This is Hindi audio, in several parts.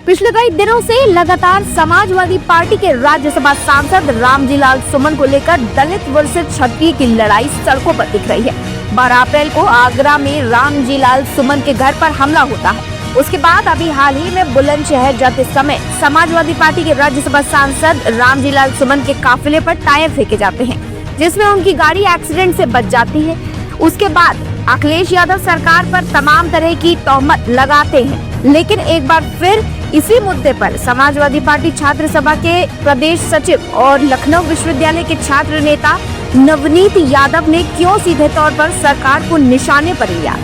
पिछले कई दिनों से लगातार समाजवादी पार्टी के राज्यसभा सांसद रामजी लाल सुमन को लेकर दलित वर्सेस क्षत्रिय की लड़ाई सड़कों पर दिख रही है। 12 अप्रैल को आगरा में रामजी लाल सुमन के घर पर हमला होता है। उसके बाद अभी हाल ही में बुलंदशहर जाते समय समाजवादी पार्टी के राज्यसभा सांसद रामजी लाल सुमन के काफिले पर टायर फेंके जाते हैं, जिसमें उनकी गाड़ी एक्सीडेंट से बच जाती है। उसके बाद अखिलेश यादव सरकार पर तमाम तरह की तोहमत लगाते हैं, लेकिन एक बार फिर इसी मुद्दे पर समाजवादी पार्टी छात्र सभा के प्रदेश सचिव और लखनऊ विश्वविद्यालय के छात्र नेता नवनीत यादव ने क्यों सीधे तौर पर सरकार को निशाने पर लिया।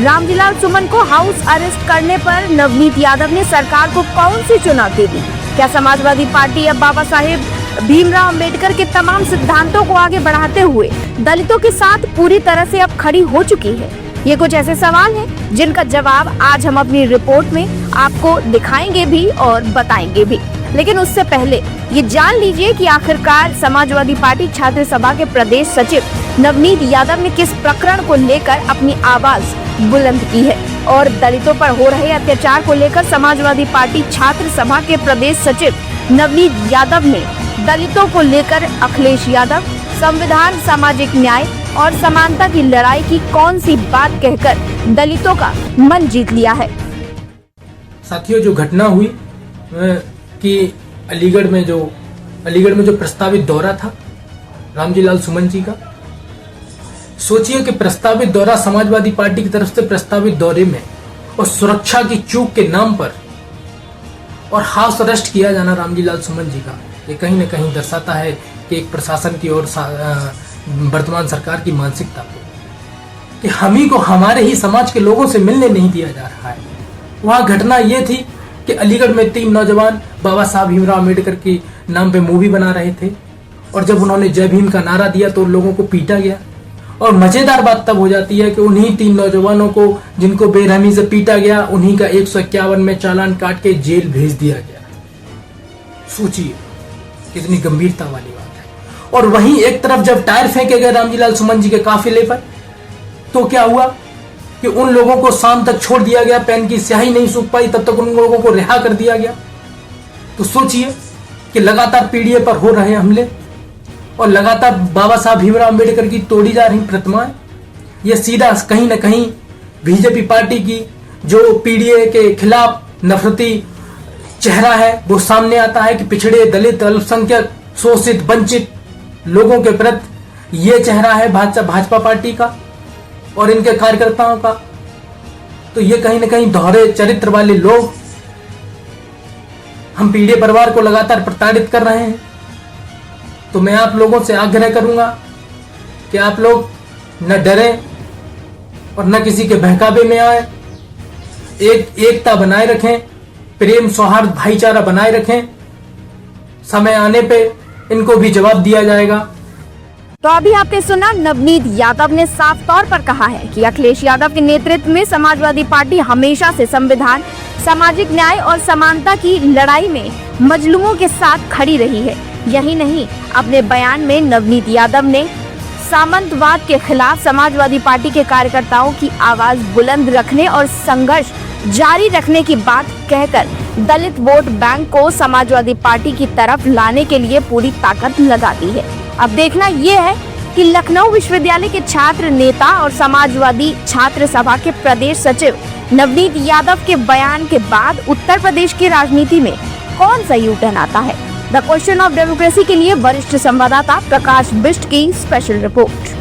रामजी लाल सुमन को हाउस अरेस्ट करने पर नवनीत यादव ने सरकार को कौन सी चुनौती दी। क्या समाजवादी पार्टी अब बाबा साहेब भीमराव अंबेडकर के तमाम सिद्धांतों को आगे बढ़ाते हुए दलितों के साथ पूरी तरह से अब खड़ी हो चुकी है? ये कुछ ऐसे सवाल हैं जिनका जवाब आज हम अपनी रिपोर्ट में आपको दिखाएंगे भी और बताएंगे भी। लेकिन उससे पहले ये जान लीजिए कि आखिरकार समाजवादी पार्टी छात्र सभा के प्रदेश सचिव नवनीत यादव ने किस प्रकरण को लेकर अपनी आवाज बुलंद की है और दलितों पर हो रहे अत्याचार को लेकर समाजवादी पार्टी छात्र सभा के प्रदेश सचिव नवनीत यादव ने दलितों को लेकर अखिलेश यादव, संविधान, सामाजिक न्याय और समानता की लड़ाई की कौन सी बात कहकर दलितों का मन जीत लिया है। साथियों, जो घटना हुई कि अलीगढ़ में जो प्रस्तावित दौरा था रामजी लाल सुमन जी का, सोचिए कि प्रस्तावित दौरा समाजवादी पार्टी की तरफ से प्रस्तावित दौरे में और सुरक्षा की चूक के नाम पर और हाउस अरेस्ट किया जाना रामजी लाल सुमन जी का, ये कहीं न कहीं दर्शाता है कि एक प्रशासन की और वर्तमान सरकार की मानसिकता को कि हमी को हमारे ही समाज के लोगों से मिलने नहीं दिया जा रहा है। वहां घटना ये थी कि अलीगढ़ में 3 नौजवान बाबा साहब भीमराव अम्बेडकर के नाम पे मूवी बना रहे थे और जब उन्होंने जय भीम का नारा दिया तो लोगों को पीटा गया। और मजेदार बात तब हो जाती है कि उन्हीं 3 नौजवानों को जिनको बेरहमी से पीटा गया, उन्हीं का 151 में चालान काट के जेल भेज दिया गया। सोचिए कितनी गंभीरता वाली बात है। और वहीं एक तरफ जब टायर फेंके गए रामजी लाल सुमन जी के काफिले पर, तो क्या हुआ कि उन लोगों को शाम तक छोड़ दिया गया, पेन की स्याही नहीं सूख पाई तब तक उन लोगों को रिहा कर दिया गया। तो सोचिए कि लगातार पीड़िए पर हो रहे हमले और लगातार बाबा साहब भीमराव अम्बेडकर की तोड़ी जा रही प्रतिमाएं, यह सीधा कहीं ना कहीं बीजेपी पार्टी की जो पीड़िए के खिलाफ नफरती चेहरा है वो सामने आता है कि पिछड़े, दलित, अल्पसंख्यक, शोषित, वंचित लोगों के प्रति ये चेहरा है भाजपा पार्टी का और इनके कार्यकर्ताओं का। तो ये कहीं ना कहीं दोहरे चरित्र वाले लोग हम पीड़ित परिवार को लगातार प्रताड़ित कर रहे हैं। तो मैं आप लोगों से आग्रह करूंगा कि आप लोग न डरें और न किसी के बहकावे में आए, एकता बनाए रखें, प्रेम, सौहार्द, भाईचारा बनाए रखें। समय आने पे इनको भी जवाब दिया जाएगा। तो अभी आपने सुना, नवनीत यादव ने साफ तौर पर कहा है कि अखिलेश यादव के नेतृत्व में समाजवादी पार्टी हमेशा से संविधान, सामाजिक न्याय और समानता की लड़ाई में मजलूमों के साथ खड़ी रही है। यही नहीं, अपने बयान में नवनीत यादव ने सामंतवाद के खिलाफ समाजवादी पार्टी के कार्यकर्ताओं की आवाज बुलंद रखने और संघर्ष जारी रखने की बात कहकर दलित वोट बैंक को समाजवादी पार्टी की तरफ लाने के लिए पूरी ताकत लगा दी है। अब देखना यह है कि लखनऊ विश्वविद्यालय के छात्र नेता और समाजवादी छात्र सभा के प्रदेश सचिव नवनीत यादव के बयान के बाद उत्तर प्रदेश की राजनीति में कौन सा यू टर्न आता है। द क्वेश्चन ऑफ डेमोक्रेसी के लिए वरिष्ठ संवाददाता प्रकाश बिष्ट की स्पेशल रिपोर्ट।